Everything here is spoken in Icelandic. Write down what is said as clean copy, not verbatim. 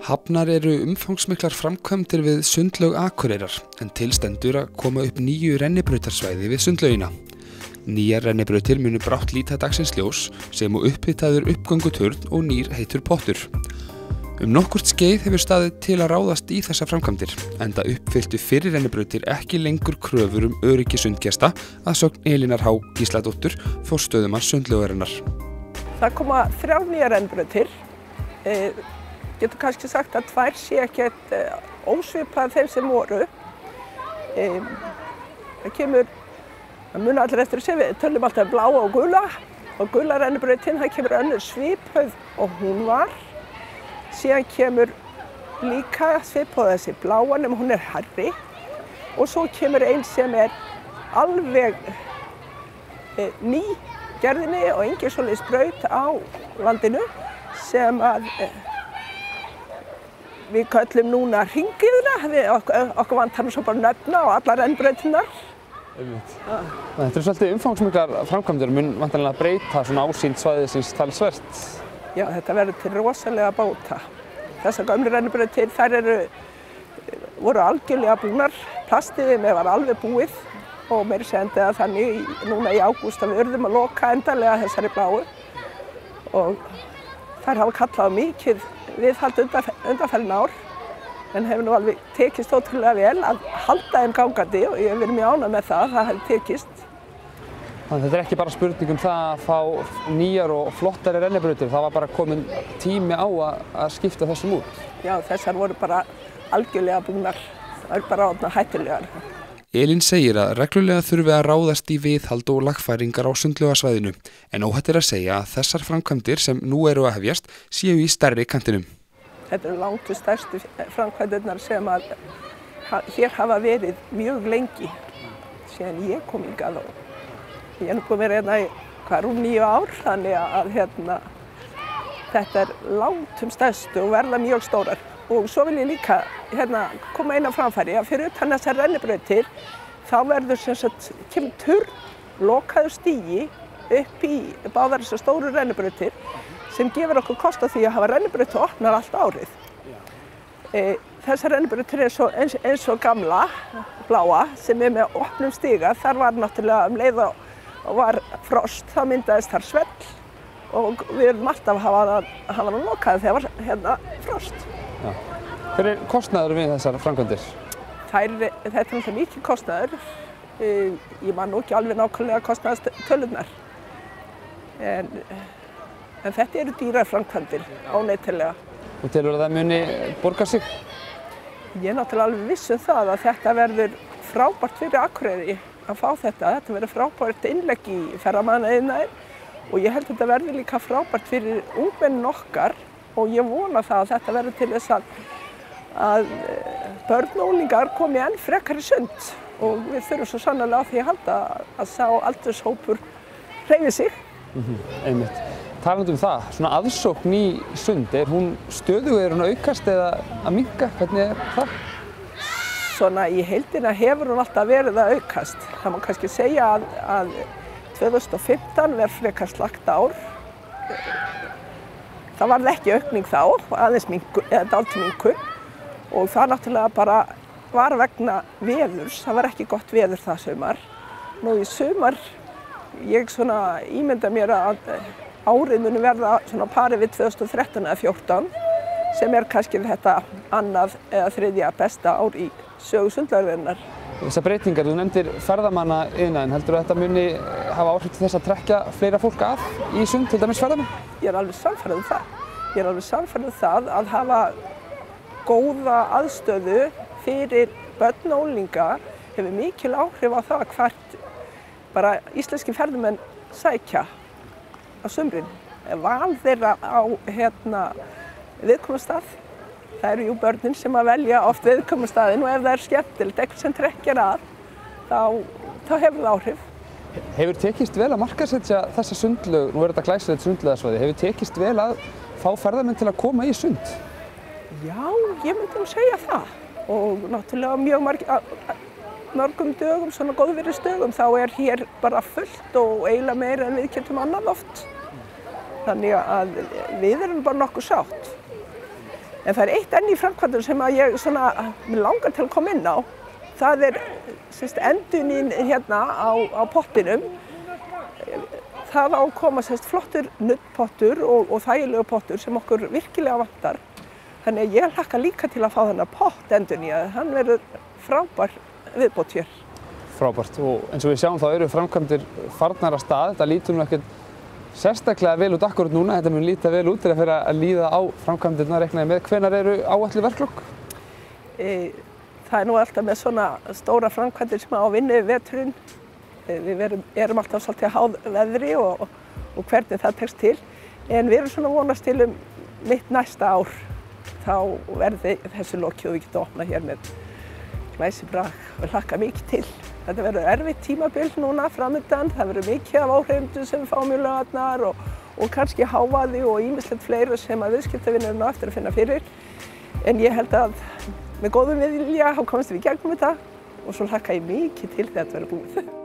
Hafnar eru umfangsmiklar framkvæmdir við sundlaug Akureyrar en til stendur að koma upp nýju rennibrautarsvæði við sundlaugina. Nýjar rennibrautir munu brátt líta dagsins ljós sem og upphitaður uppgönguturn og nýr heitur pottur. Nokkurt skeið hefur staðið til að ráðast í þessa framkvæmdir, enda uppfylltu fyrri rennibrautir ekki lengur kröfur öryggi sundgesta að sögn Elínar H. Gísladóttur forstöðumanns sundlaugarinnar. Það koma 3 nýjar rennibrautir. Getur kannski sagt að 2 sé ekkert ósvipað þeim sem voru. Það muna allir eftir að segja, við tölum alltaf bláa og gula rennibrautin, það kemur önnur sviphöfð og hún var. Síðan kemur líka sviphöfð þessi bláa nema hún hærri og svo kemur ein sem alveg ný gerðinni og engin svoleiðis braut á landinu sem að við köllum núna hringiðuna, okkur vantar nú svo bara nöfna á allar rennibrautirnar. Þetta svolítið umfangsmiklar framkvæmdir, mun væntanlega breyta svona ásýnd svæðisins talsvert. Já, þetta verður til rosalega bóta. Þessar gömlu rennibrautir, þær voru algjörlega búnar, plastið var alveg búið og meira segja endaði þannig núna í ágúst að við urðum að loka endanlega þessari bláu og þær hafa kallað mikið viðhald undanfarin ár en hefur nú alveg tekist ótrúlega vel að halda þeim gangandi og ég hef verið mjög ánægð með það hefur tekist. Þannig þetta ekki bara spurning það að fá nýjar og flottari rennibrautir, það var bara komin tími á að skipta þessum út? Já, þessar voru bara algjörlega búnar, það eru bara orðnar hættulegar. Elín segir að reglulega þurfi að ráðast í viðhald og lagfæringar á sundlaugarsvæðinu en óhætt að segja að þessar framkvæmdir sem nú eru að hefjast séu í stærri kantinum. Þetta eru langt stærstu framkvæmdirnar sem að hér hafa verið mjög lengi síðan ég kom hingað og ég nú komið hérna í rúm 9 ár þannig að þetta langt stærstu og verða mjög stórar. Og svo vil ég líka koma inn á framfæri að fyrir utan þessar rennibrautir þá verður kemur turn, lokaður stigi upp í báðar þessar stóru rennibrautir sem gefur okkur kost á því að hafa rennibrautir opnar allt árið. Þessar rennibrautir eins og gamla, bláa, sem með opnum stiga, þar var náttúrulega leið og var frost, þá myndaðist þar svell og við erum alltaf að hafa hann lokað þegar var frost. Já. Hver kostnaður við þessar framkvæmdir? Þetta náttúrulega mikið kostnaður. Ég man nú ekki alveg nákvæmlega kostnaðartölurnar. En þetta eru dýrar framkvæmdir, óneitanlega. Og telur það muni borga sig? Ég náttúrulega alveg viss það að þetta verður frábært fyrir Akureyri að fá þetta. Þetta verður frábært innlegg í ferðamannaiðnaðinn og ég held að þetta verður líka frábært fyrir ungmennin okkar. Og ég vona það að þetta verður til þess að börn og unglingar komi enn frekar í sund og við þurfum svo sannarlega á því að halda að sá aldurshópur hreyfi sig. Einmitt. Talandi það, svona aðsókn í sund, hún stöðug, hún að aukast eða að minnka? Hvernig það? Svona í heildina hefur hún alltaf verið að aukast. Það má kannski segja að 2015 verður frekar slakt ár. Það varð ekki aukning þá, aðeins dálítið minnkun og það náttúrulega bara var vegna veðurs, það var ekki gott veður það sumar. Nú í sumar, ég ímynda mér að árið muni verða svona pari við 2013 eða 2014 sem kannski þetta annað eða þriðja besta ár í sögu sundlaugarinnar. Þessar breytingar, þú nefndir ferðamannaiðnaðinn, heldur þetta muni hafa áhrif til þess að trekkja fleira fólk að í sund, til dæmis ferðamenn? Ég alveg sannfærð það. Ég alveg sannfærð það að hafa góða aðstöðu fyrir börn og unglinga hefur mikil áhrif á það hvert bara íslenski ferðamenn sækja á sumrin. Val þeirra á viðkomustað. Það eru börnin sem að velja oft viðkomustaðinn og ef það skemmtilegt, eitthvað sem trekkjar að, þá hefur það áhrif. Hefur tekist vel að markaðssetja þessa sundlaug, nú þetta glæsilegt sundlaugarsvæði, hefur tekist vel að fá ferðamenn til að koma í sund? Já, ég myndi nú segja það. Og náttúrulega mjög mörgum dögum, svona góðviðrisdögum, þá hér bara fullt og eiginlega meira en við getum annað oft. Þannig að við erum bara nokkuð sátt. En það eitt enn í framkvæmdum sem að ég mig langar til að koma inn á. Það endunin hérna á pottinum. Það á að koma flottur nuddpottur og þægilegu pottur sem okkur virkilega vantar. Þannig að ég hlakka líka til að fá þennan pott endurnýjaðan. Hann verður frábær viðbót hér. Frábært, og eins og við sjáum þá eru framkvæmdir farnar af stað. Þetta lítur nú ekkert sérstaklega vel út akkurat núna. Þetta mun líta vel út til að fyrir að líða á framkvæmdirnar, reiknaði með. Hvenær eru áætluð verklok? Það nú alltaf með svona stóra framkvæmdir sem á vinnu veturinn. Við erum alltaf svolítið háð veðri og hvernig það tekst til. En við erum svona vonast til mitt næsta ár. Þá verði þessu lokið og við getum opnað hér með glæsibrag og hlakka mikið til. Þetta verður erfitt tímabil núna framöndan. Það verður mikið af áhrifendum sem við fáum í laugarnar og kannski hávaði og ýmislegt fleira sem að viðskiptavinurinn á eftir að finna fyrir. En ég held að með góðum vilja þá komumst við í gegnum þetta og svo hlakka ég mikið til þegar þetta verður búið.